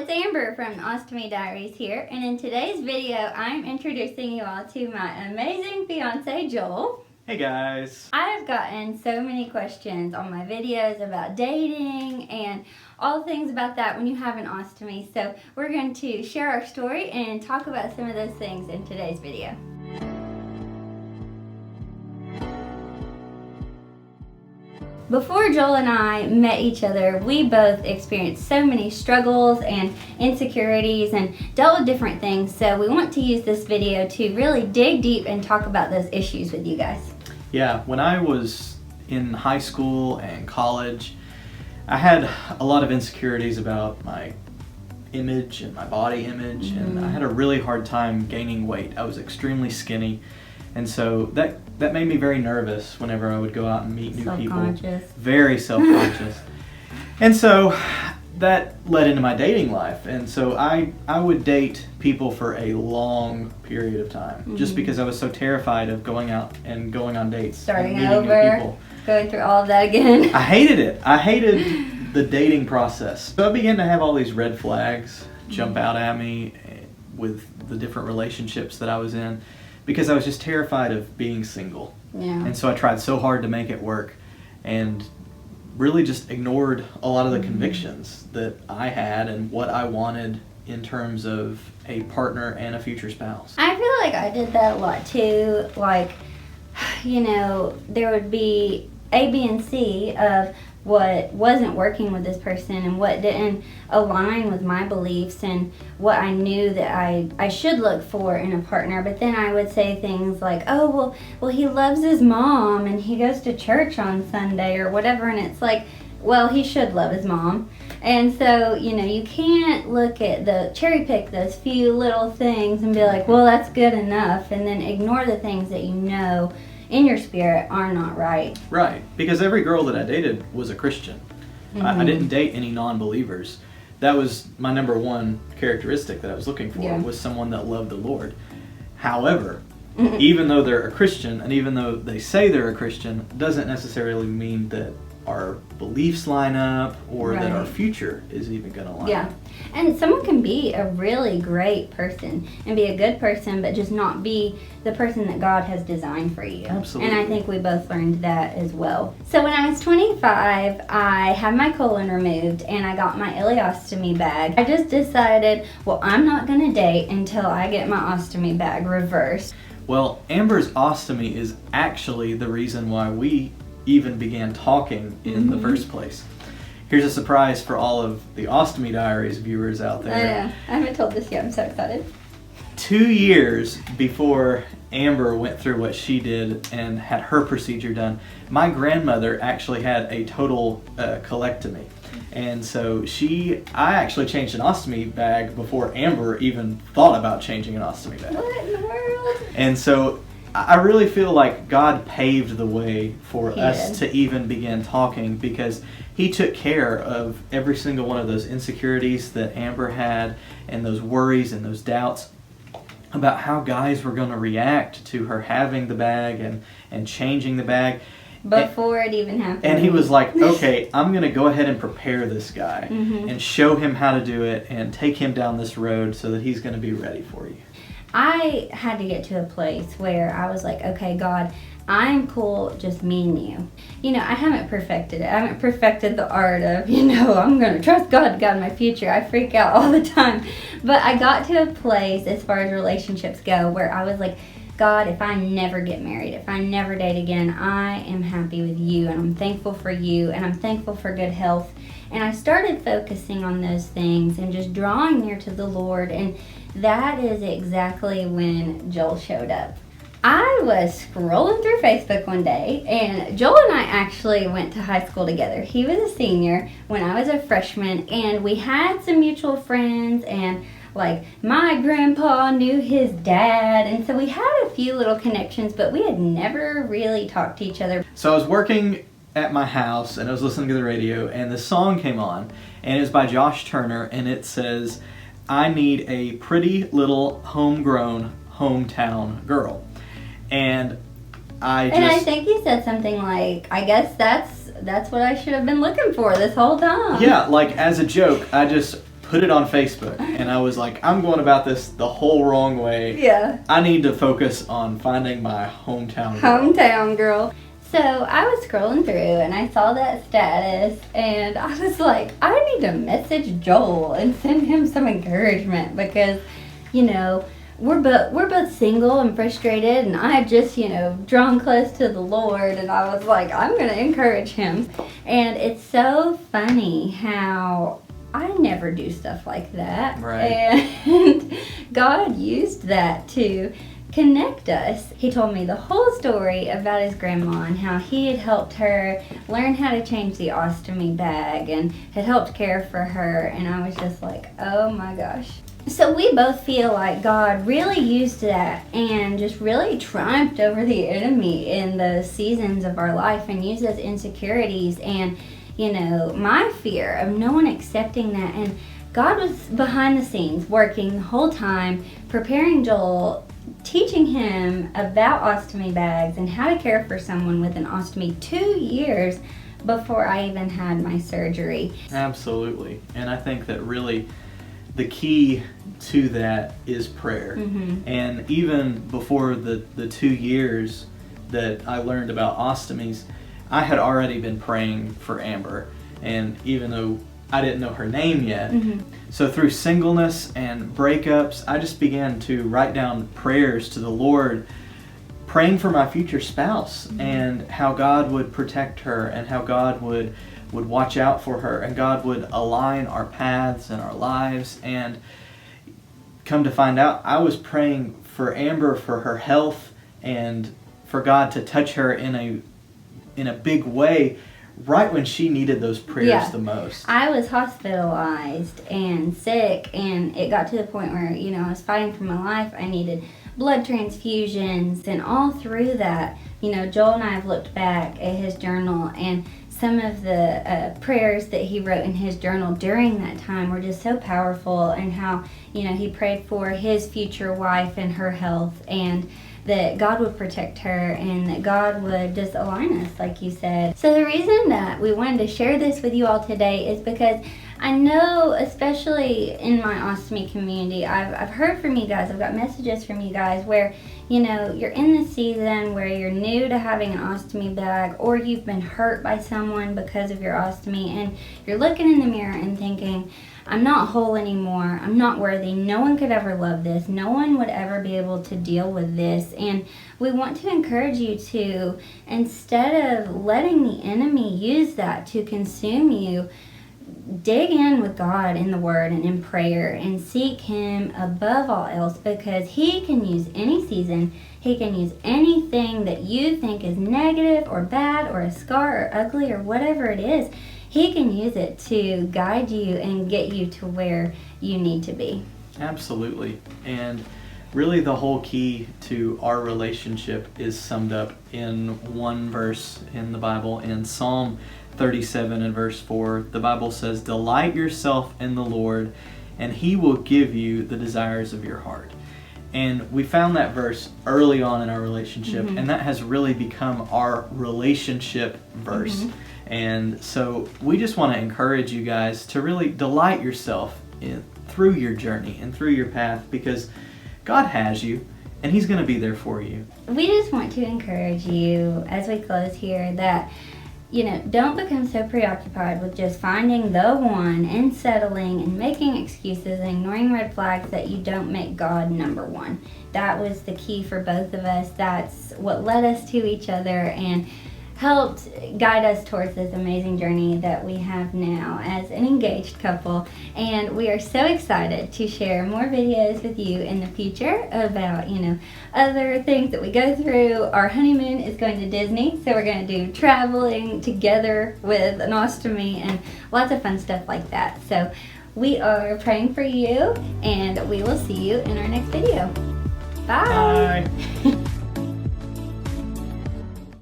it's Amber from Ostomy Diaries here, and in today's video, I'm introducing you all to my amazing fiance, Joel. Hey guys! I've gotten so many questions on my videos about dating and all things about that when you have an ostomy, so we're going to share our story and talk about some of those things in today's video. Before Joel and I met each other, we both experienced so many struggles and insecurities and dealt with different things. So we want to use this video to really dig deep and talk about those issues with you guys. Yeah, when I was in high school and college, I had a lot of insecurities about my image and my body image, and I had a really hard time gaining weight. I was extremely skinny. And so that made me very nervous whenever I would go out and meet new people. Very self-conscious. And so that led into my dating life. And so I would date people for a long period of time just because I was so terrified of going out and going on dates. Starting over, going through all of that again. I hated it. I hated the dating process. So I began to have all these red flags jump out at me with the different relationships that I was in, because I was just terrified of being single. Yeah. And so I tried so hard to make it work and really just ignored a lot of the convictions that I had and what I wanted in terms of a partner and a future spouse. I feel like I did that a lot too. Like, you know, there would be A, B, and C of what wasn't working with this person and what didn't align with my beliefs and what I knew that I should look for in a partner. But then I would say things like, oh, well, he loves his mom and he goes to church on Sunday or whatever. And it's like, well, he should love his mom. And so, you know, you can't look at cherry pick those few little things and be like, well, that's good enough, and then ignore the things that you know in your spirit are not right. Right, because every girl that I dated was a Christian. I didn't date any non-believers. That was my number one characteristic that I was looking for, was someone that loved the Lord. However, even though they're a Christian, and even though they say they're a Christian, doesn't necessarily mean that our beliefs line up or that our future is even going to line up. And someone can be a really great person and be a good person, but just not be the person that God has designed for you. Absolutely. And I think we both learned that as well. So when I was 25, I had my colon removed and I got my ileostomy bag. I just decided, well, I'm not going to date until I get my ostomy bag reversed. Well, Amber's ostomy is actually the reason why we even began talking in the first place. Here's a surprise for all of the Ostomy Diaries viewers out there. I know. I haven't told this yet. I'm so excited. 2 years before Amber went through what she did and had her procedure done, my grandmother actually had a total colectomy. And so I actually changed an ostomy bag before Amber even thought about changing an ostomy bag. What in the world? And so I really feel like God paved the way for us to even begin talking, because He took care of every single one of those insecurities that Amber had and those worries and those doubts about how guys were going to react to her having the bag and changing the bag. Before it even happened. And He was like, okay, I'm going to go ahead and prepare this guy and show him how to do it and take him down this road so that he's going to be ready for you. I had to get to a place where I was like, okay, God, I'm cool just me and you. You know, I haven't perfected it. I haven't perfected the art of, you know, I'm going to trust God to guide my future. I freak out all the time. But I got to a place as far as relationships go where I was like, God, if I never get married, if I never date again, I am happy with you, and I'm thankful for you, and I'm thankful for good health. And I started focusing on those things and just drawing near to the Lord, and that is exactly when Joel showed up. I was scrolling through Facebook one day, and Joel and I actually went to high school together. He was a senior when I was a freshman, and we had some mutual friends, and like my grandpa knew his dad, and so we had a few little connections, but we had never really talked to each other. So I was working at my house and I was listening to the radio, and this song came on, and it was by Josh Turner, and it says, I need a pretty little homegrown hometown girl. And I think he said something like, I guess that's what I should have been looking for this whole time. Yeah, like as a joke, I just put it on Facebook, and I was like, I'm going about this the whole wrong way. Yeah. I need to focus on finding my hometown girl. Hometown girl. So I was scrolling through and I saw that status and I was like, I need to message Joel and send him some encouragement because, you know, we're both single and frustrated, and I had just, you know, drawn close to the Lord, and I was like, I'm going to encourage him. And it's so funny how I never do stuff like that. Right. And God used that to connect us. He told me the whole story about his grandma and how he had helped her learn how to change the ostomy bag and had helped care for her, and I was just like, oh my gosh. So we both feel like God really used that and just really triumphed over the enemy in those seasons of our life and used those insecurities and, you know, my fear of no one accepting that. And God was behind the scenes working the whole time, preparing Joel, teaching him about ostomy bags and how to care for someone with an ostomy 2 years before I even had my surgery. Absolutely. And I think that really the key to that is prayer. Mm-hmm. And even before the 2 years that I learned about ostomies, I had already been praying for Amber. And even though I didn't know her name yet, Mm-hmm. so through singleness and breakups, I just began to write down prayers to the Lord, praying for my future spouse and how God would protect her and how God would watch out for her and God would align our paths and our lives. And come to find out, I was praying for Amber for her health and for God to touch her in a big way right when she needed those prayers the most. I was hospitalized and sick, and it got to the point where, you know, I was fighting for my life. I needed blood transfusions, and all through that, you know, Joel and I have looked back at his journal, and some of the prayers that he wrote in his journal during that time were just so powerful, and how, you know, he prayed for his future wife and her health, and that God would protect her and that God would just align us, like you said. So the reason that we wanted to share this with you all today is because I know, especially in my ostomy community, I've heard from you guys, I've got messages from you guys where, you know, you're in the season where you're new to having an ostomy bag, or you've been hurt by someone because of your ostomy, and you're looking in the mirror and thinking, I'm not whole anymore, I'm not worthy, no one could ever love this, no one would ever be able to deal with this. And we want to encourage you to, instead of letting the enemy use that to consume you, dig in with God in the Word and in prayer and seek Him above all else, because He can use any season. He can use anything that you think is negative or bad or a scar or ugly or whatever it is. He can use it to guide you and get you to where you need to be. Absolutely. And really the whole key to our relationship is summed up in one verse in the Bible. In Psalm 37 and verse 4, the Bible says, "Delight yourself in the Lord, and He will give you the desires of your heart." And we found that verse early on in our relationship, and that has really become our relationship verse. And so we just want to encourage you guys to really delight yourself through your journey and through your path, because God has you and He's going to be there for you. We just want to encourage you as we close here that, you know, don't become so preoccupied with just finding the one and settling and making excuses and ignoring red flags that you don't make God number one. That was the key for both of us. That's what led us to each other and helped guide us towards this amazing journey that we have now as an engaged couple. And we are so excited to share more videos with you in the future about, you know, other things that we go through. Our honeymoon is going to Disney, so we're going to do traveling together with an ostomy and lots of fun stuff like that. So we are praying for you, and we will see you in our next video. Bye. Bye.